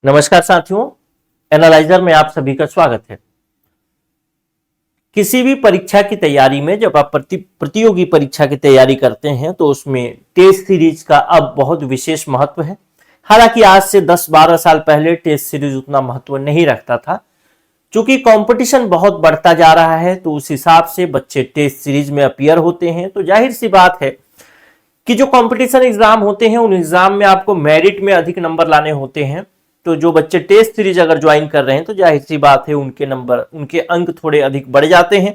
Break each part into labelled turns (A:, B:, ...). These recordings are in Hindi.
A: नमस्कार साथियों, एनालाइजर में आप सभी का स्वागत है। किसी भी परीक्षा की तैयारी में जब आप प्रतियोगी परीक्षा की तैयारी करते हैं तो उसमें टेस्ट सीरीज का अब बहुत विशेष महत्व है। हालांकि आज से 10-12 साल पहले टेस्ट सीरीज उतना महत्व नहीं रखता था। चूंकि कंपटीशन बहुत बढ़ता जा रहा है तो उस हिसाब से बच्चे टेस्ट सीरीज में अपीयर होते हैं। तो जाहिर सी बात है कि जो कंपटीशन एग्जाम होते हैं उन एग्जाम में आपको मेरिट में अधिक नंबर लाने होते हैं। तो जो बच्चे टेस्ट सीरीज अगर ज्वाइन कर रहे हैं तो जाहिर सी बात है उनके अंक थोड़े अधिक बढ़ जाते हैं,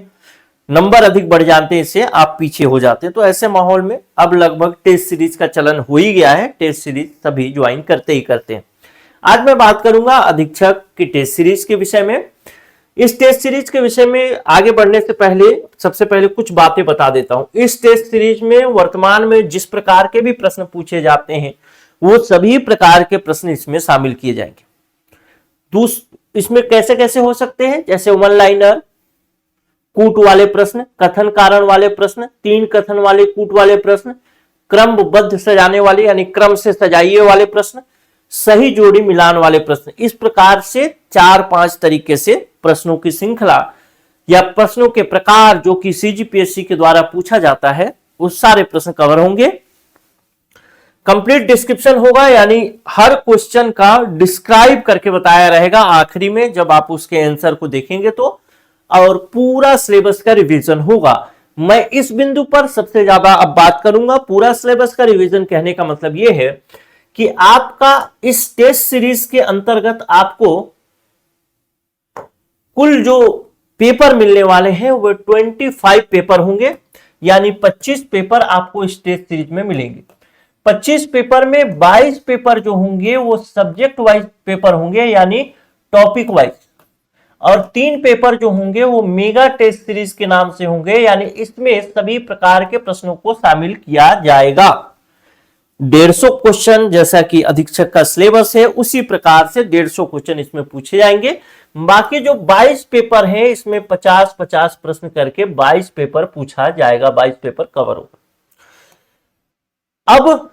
A: नंबर अधिक बढ़ जाते हैं, इससे आप पीछे हो जाते हैं। तो ऐसे माहौल में अब लगभग टेस्ट सीरीज का चलन हो ही गया है, टेस्ट सीरीज सभी ज्वाइन करते ही करते हैं। आज मैं बात करूंगा अधीक्षक की टेस्ट सीरीज के विषय में। इस टेस्ट सीरीज के विषय में आगे बढ़ने से पहले सबसे पहले कुछ बातें बता देता हूं। इस टेस्ट सीरीज में वर्तमान में जिस प्रकार के भी प्रश्न पूछे जाते हैं वो सभी प्रकार के प्रश्न इसमें शामिल किए जाएंगे। इसमें कैसे कैसे हो सकते हैं, जैसे वन लाइनर, कूट वाले प्रश्न, कथन कारण वाले प्रश्न, 3 कथन वाले कूट वाले प्रश्न, क्रमबद्ध सजाने वाले यानी क्रम से सजाइए वाले प्रश्न, सही जोड़ी मिलान वाले प्रश्न। इस प्रकार से 4-5 तरीके से प्रश्नों की श्रृंखला या प्रश्नों के प्रकार जो कि सीजीपीएससी के द्वारा पूछा जाता है वो सारे प्रश्न कवर होंगे। कंप्लीट डिस्क्रिप्शन होगा यानी हर क्वेश्चन का डिस्क्राइब करके बताया रहेगा आखिरी में जब आप उसके आंसर को देखेंगे तो, और पूरा सिलेबस का रिवीजन होगा। मैं इस बिंदु पर सबसे ज्यादा अब बात करूंगा। पूरा सिलेबस का रिवीजन कहने का मतलब यह है कि आपका इस टेस्ट सीरीज के अंतर्गत आपको कुल जो पेपर मिलने वाले हैं वो 25 पेपर होंगे, यानी 25 पेपर आपको इस टेस्ट सीरीज में मिलेंगे। 25 पेपर में 22 पेपर जो होंगे वो सब्जेक्ट वाइज पेपर होंगे यानी टॉपिक वाइज, और 3 पेपर जो होंगे वो मेगा टेस्ट सीरीज के नाम से होंगे, यानी इसमें सभी प्रकार के प्रश्नों को शामिल किया जाएगा। 150 क्वेश्चन जैसा कि अधीक्षक का सिलेबस है उसी प्रकार से 150 क्वेश्चन इसमें पूछे जाएंगे। बाकी जो 22 पेपर है इसमें 50-50 प्रश्न करके 22 पेपर पूछा जाएगा, 22 पेपर कवर होगा। अब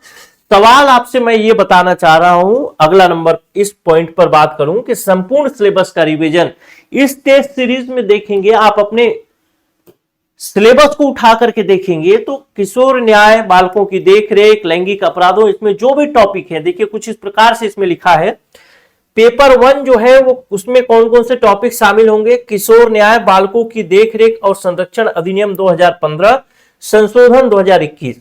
A: सवाल आपसे मैं ये बताना चाह रहा हूं, अगला नंबर इस पॉइंट पर बात करूं कि संपूर्ण सिलेबस का रिवीजन इस टेस्ट सीरीज में देखेंगे। आप अपने सिलेबस को उठा करके देखेंगे तो किशोर न्याय, बालकों की देखरेख, लैंगिक अपराधों, इसमें जो भी टॉपिक है देखिए कुछ इस प्रकार से इसमें लिखा है। पेपर 1 जो है वो उसमें कौन कौन से टॉपिक शामिल होंगे, किशोर न्याय, बालकों की देखरेख और संरक्षण अधिनियम 2015, संशोधन 2021,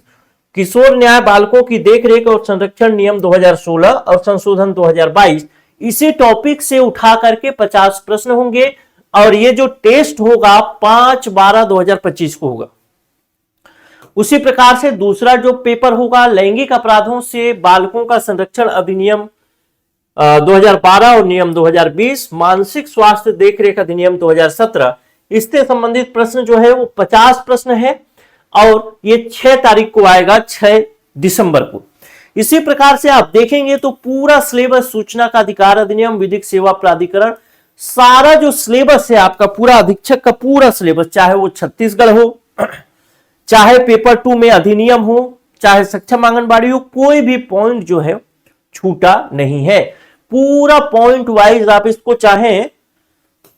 A: किशोर न्याय, बालकों की देखरेख और संरक्षण नियम 2016 और संशोधन 2022। इसी टॉपिक से उठा करके 50 प्रश्न होंगे और ये जो टेस्ट होगा 5/12/2025 को होगा। उसी प्रकार से दूसरा जो पेपर होगा लैंगिक अपराधों से बालकों का संरक्षण अधिनियम 2012 और नियम 2020, मानसिक स्वास्थ्य देखरेख अधिनियम 2017, इससे संबंधित प्रश्न जो है वो 50 प्रश्न है और ये 6 तारीख को आएगा, 6 दिसंबर को। इसी प्रकार से आप देखेंगे तो पूरा सिलेबस, सूचना का अधिकार अधिनियम, विधिक सेवा प्राधिकरण, सारा जो सिलेबस है आपका पूरा अधीक्षक का पूरा सिलेबस, चाहे वो छत्तीसगढ़ हो, चाहे पेपर 2 में अधिनियम हो, चाहे सक्षम आंगनबाड़ी हो, कोई भी पॉइंट जो है छूटा नहीं है। पूरा पॉइंट वाइज आप इसको चाहें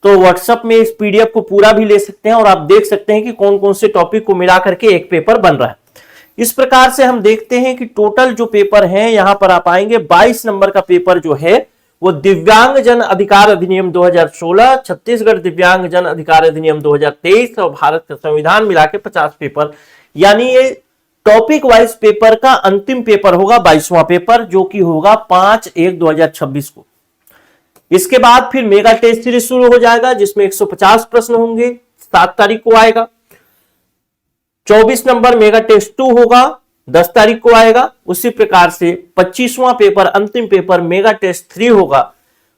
A: तो व्हाट्सएप में इस पीडीएफ को पूरा भी ले सकते हैं और आप देख सकते हैं कि कौन कौन से टॉपिक को मिला करके एक पेपर बन रहा है। इस प्रकार से हम देखते हैं कि टोटल जो पेपर है यहां पर आप आएंगे 22 नंबर का पेपर जो है वो दिव्यांग जन अधिकार अधिनियम 2016, छत्तीसगढ़ दिव्यांग जन अधिकार अधिनियम 2023 और भारत का संविधान मिला के 50 पेपर, यानी ये टॉपिक वाइज पेपर का अंतिम पेपर होगा, 22वां पेपर, जो कि होगा 5/1/2026 को। इसके बाद फिर मेगा टेस्ट सीरीज शुरू हो जाएगा जिसमें 150 प्रश्न होंगे, 7 तारीख को आएगा। 24 नंबर मेगा टेस्ट 2 होगा, 10 तारीख को आएगा। उसी प्रकार से 25वां पेपर, अंतिम पेपर मेगा टेस्ट 3 होगा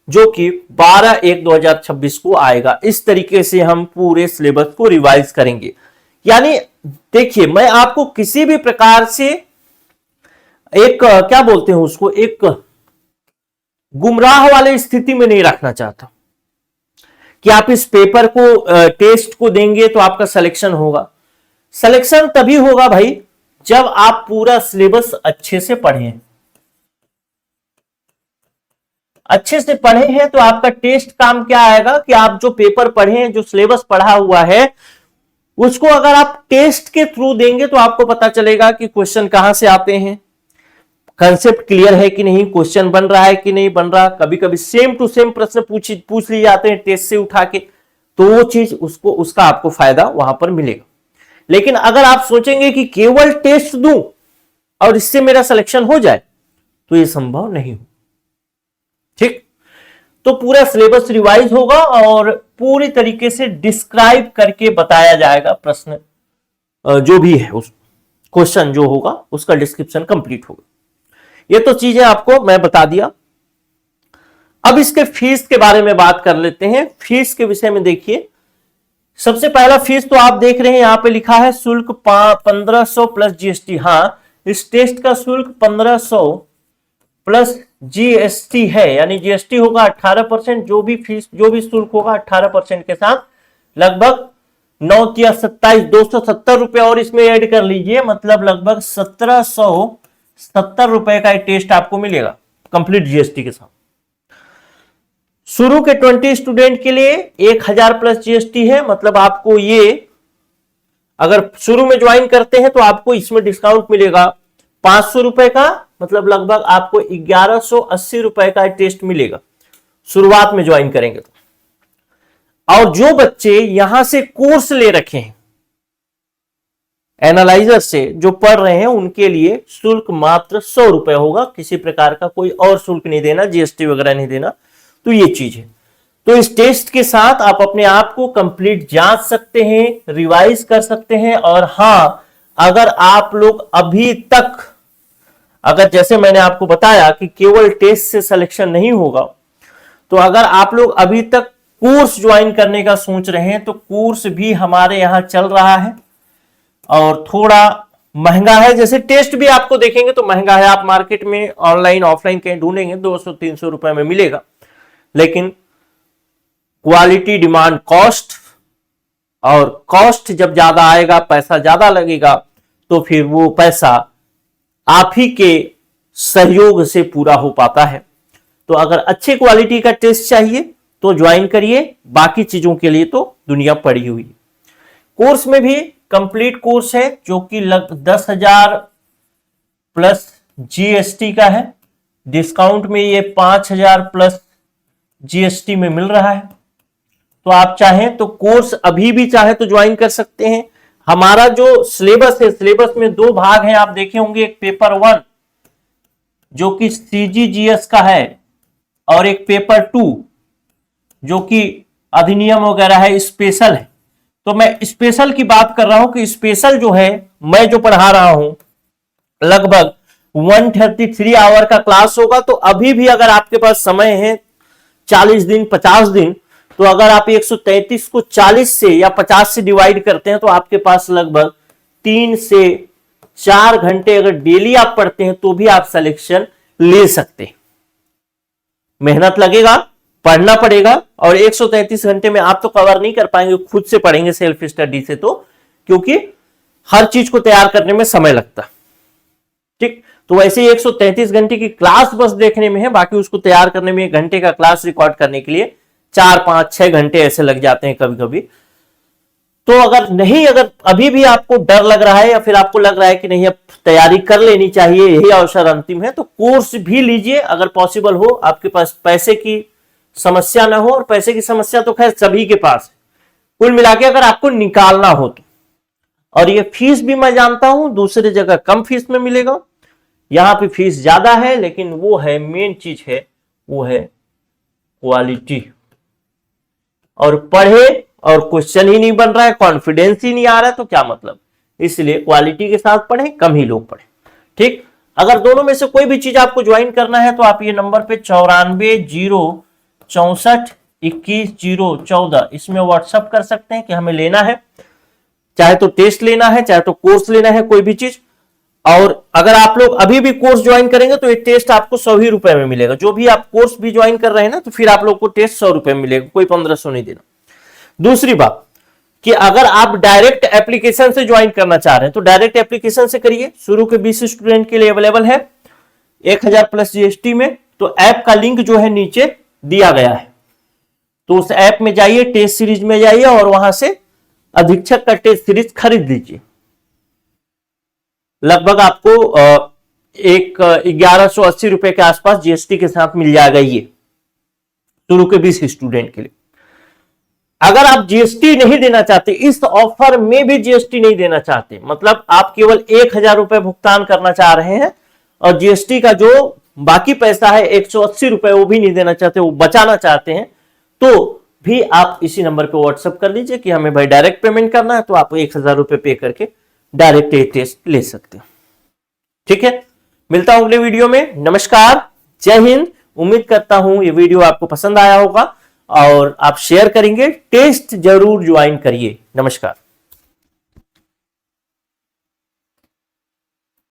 A: जो कि 12/1/2026 को आएगा। इस तरीके से हम पूरे सिलेबस को रिवाइज करेंगे। यानी देखिए, मैं आपको किसी भी प्रकार से एक क्या बोलते हैं उसको, एक गुमराह वाले स्थिति में नहीं रखना चाहता कि आप इस पेपर को टेस्ट को देंगे तो आपका सिलेक्शन होगा। सिलेक्शन तभी होगा भाई जब आप पूरा सिलेबस अच्छे से पढ़ें। अच्छे से पढ़े हैं तो आपका टेस्ट काम क्या आएगा कि आप जो पेपर पढ़े हैं, जो सिलेबस पढ़ा हुआ है, उसको अगर आप टेस्ट के थ्रू देंगे तो आपको पता चलेगा कि क्वेश्चन कहां से आते हैं, कंसेप्ट क्लियर है कि नहीं, क्वेश्चन बन रहा है कि नहीं बन रहा। कभी कभी सेम टू सेम प्रश्न पूछ लिए जाते हैं टेस्ट से उठा के, तो वो चीज उसका आपको फायदा वहां पर मिलेगा। लेकिन अगर आप सोचेंगे कि केवल टेस्ट दूं और इससे मेरा सिलेक्शन हो जाए, तो ये संभव नहीं हो। ठीक, तो पूरा सिलेबस रिवाइज होगा और पूरी तरीके से डिस्क्राइब करके बताया जाएगा। प्रश्न जो भी है, उस क्वेश्चन जो होगा उसका डिस्क्रिप्शन कंप्लीट होगा। ये तो चीजें आपको मैं बता दिया। अब इसके फीस के बारे में बात कर लेते हैं। फीस के विषय में देखिए, सबसे पहला फीस तो आप देख रहे हैं यहां पे लिखा है शुल्क 1500 प्लस जीएसटी। हाँ, इस टेस्ट का शुल्क 1500 प्लस जीएसटी है, यानी जीएसटी होगा 18%, जो भी फीस जो भी शुल्क होगा 18% के साथ लगभग 9 या 27 270 रुपए और इसमें ऐड कर लीजिए, मतलब लगभग 1770 रुपए का टेस्ट आपको मिलेगा कंप्लीट जीएसटी के साथ। शुरू के 20 स्टूडेंट के लिए 1000 प्लस जीएसटी है, मतलब आपको ये अगर शुरू में ज्वाइन करते हैं तो आपको इसमें डिस्काउंट मिलेगा 500 रुपए का, मतलब लगभग आपको 1180 रुपए का टेस्ट मिलेगा शुरुआत में ज्वाइन करेंगे तो। और जो बच्चे यहां से कोर्स ले रखे हैं एनालाइजर से, जो पढ़ रहे हैं, उनके लिए शुल्क मात्र 100 रुपए होगा, किसी प्रकार का कोई और शुल्क नहीं देना, जीएसटी वगैरह नहीं देना। तो ये चीज है। तो इस टेस्ट के साथ आप अपने आप को कंप्लीट जांच सकते हैं, रिवाइज कर सकते हैं। और हां, अगर आप लोग अभी तक, अगर जैसे मैंने आपको बताया कि केवल टेस्ट से सिलेक्शन नहीं होगा, तो अगर आप लोग अभी तक कोर्स ज्वाइन करने का सोच रहे हैं तो कोर्स भी हमारे यहां चल रहा है और थोड़ा महंगा है। जैसे टेस्ट भी आपको देखेंगे तो महंगा है, आप मार्केट में ऑनलाइन ऑफलाइन कहीं ढूंढेंगे 200-300 रुपए में मिलेगा, लेकिन क्वालिटी डिमांड कॉस्ट, और कॉस्ट जब ज्यादा आएगा, पैसा ज्यादा लगेगा, तो फिर वो पैसा आप ही के सहयोग से पूरा हो पाता है। तो अगर अच्छे क्वालिटी का टेस्ट चाहिए तो ज्वाइन करिए, बाकी चीजों के लिए तो दुनिया पड़ी हुई है। कोर्स में भी कंप्लीट कोर्स है जो कि 10,000 प्लस जीएसटी का है, डिस्काउंट में ये 5,000 प्लस जीएसटी में मिल रहा है। तो आप चाहें तो कोर्स अभी भी चाहे तो ज्वाइन कर सकते हैं। हमारा जो सिलेबस है, सिलेबस में 2 भाग हैं, आप देखे होंगे, एक पेपर 1 जो कि सीजीजीएस का है और एक पेपर 2 जो कि अधिनियम वगैरह है, स्पेशल है। तो मैं स्पेशल की बात कर रहा हूं कि स्पेशल जो है, मैं जो पढ़ा रहा हूं, लगभग 133 आवर का क्लास होगा। तो अभी भी अगर आपके पास समय है 40 दिन 50 दिन, तो अगर आप 133 को 40 से या 50 से डिवाइड करते हैं तो आपके पास लगभग 3 से 4 घंटे अगर डेली आप पढ़ते हैं तो भी आप सिलेक्शन ले सकते हैं। मेहनत लगेगा, पढ़ना पड़ेगा, और 133 घंटे में आप तो कवर नहीं कर पाएंगे, खुद से पढ़ेंगे सेल्फ स्टडी से, तो क्योंकि हर चीज को तैयार करने में समय लगता है। ठीक, तो वैसे 133 घंटे की क्लास बस देखने में है, बाकी उसको तैयार करने में 1 घंटे का क्लास रिकॉर्ड करने के लिए 4, 5, 6 घंटे ऐसे लग जाते हैं कभी कभी। तो अगर अभी भी आपको डर लग रहा है या फिर आपको लग रहा है कि नहीं अब तैयारी कर लेनी चाहिए, यही अवसर अंतिम है, तो कोर्स भी लीजिए अगर पॉसिबल हो, आपके पास पैसे की समस्या ना हो। और पैसे की समस्या तो खैर सभी के पास है, कुल मिला के अगर आपको निकालना हो तो। और ये फीस भी मैं जानता हूं दूसरी जगह कम फीस में मिलेगा, यहां पे फीस ज्यादा है, लेकिन वो है मेन चीज है, वो है क्वालिटी। और पढ़े और क्वेश्चन ही नहीं बन रहा है, कॉन्फिडेंस ही नहीं आ रहा है, तो क्या मतलब। इसलिए क्वालिटी के साथ पढ़ें, कम ही लोग पढ़ें। ठीक, अगर दोनों में से कोई भी चीज आपको ज्वाइन करना है तो आप ये नंबर पे 94062114 इसमें व्हाट्सएप कर सकते हैं कि हमें लेना है, चाहे तो टेस्ट लेना है, चाहे तो कोर्स लेना है, कोई भी चीज। और अगर आप लोग अभी भी कोर्स ज्वाइन करेंगे तो ये टेस्ट आपको 100 ही रुपए में मिलेगा। जो भी आप कोर्स भी ज्वाइन कर रहे हैं ना, तो फिर आप लोग को टेस्ट 100 रुपए में मिलेगा, कोई 1500 नहीं देना। दूसरी बात कि अगर आप डायरेक्ट एप्लीकेशन से ज्वाइन करना चाह रहे हैं तो डायरेक्ट एप्लीकेशन से करिए। शुरू के 20 स्टूडेंट के लिए अवेलेबल है 1000 प्लस जीएसटी में, तो ऐप का लिंक जो है नीचे दिया गया है, तो उस ऐप में जाइए, टेस्ट सीरीज में जाइए और वहां से अधीक्षक का टेस्ट सीरीज खरीद लीजिए। लगभग आपको एक 1180 रुपए के आसपास जीएसटी के साथ मिल जाएगा ये, शुरू के 20 स्टूडेंट के लिए। अगर आप जीएसटी नहीं देना चाहते, इस ऑफर में भी जीएसटी नहीं देना चाहते, मतलब आप केवल 1000 रुपए भुगतान करना चाह रहे हैं और जीएसटी का जो बाकी पैसा है 180 रुपए वो भी नहीं देना चाहते, वो बचाना चाहते हैं, तो भी आप इसी नंबर पे व्हाट्सएप कर लीजिए कि हमें भाई डायरेक्ट पेमेंट करना है, तो आप 1000 रुपए पे करके डायरेक्ट ये टेस्ट ले सकते हैं। ठीक है, मिलता हूं अगले वीडियो में। नमस्कार, जय हिंद। उम्मीद करता हूं ये वीडियो आपको पसंद आया होगा और आप शेयर करेंगे। टेस्ट जरूर ज्वाइन करिए। नमस्कार।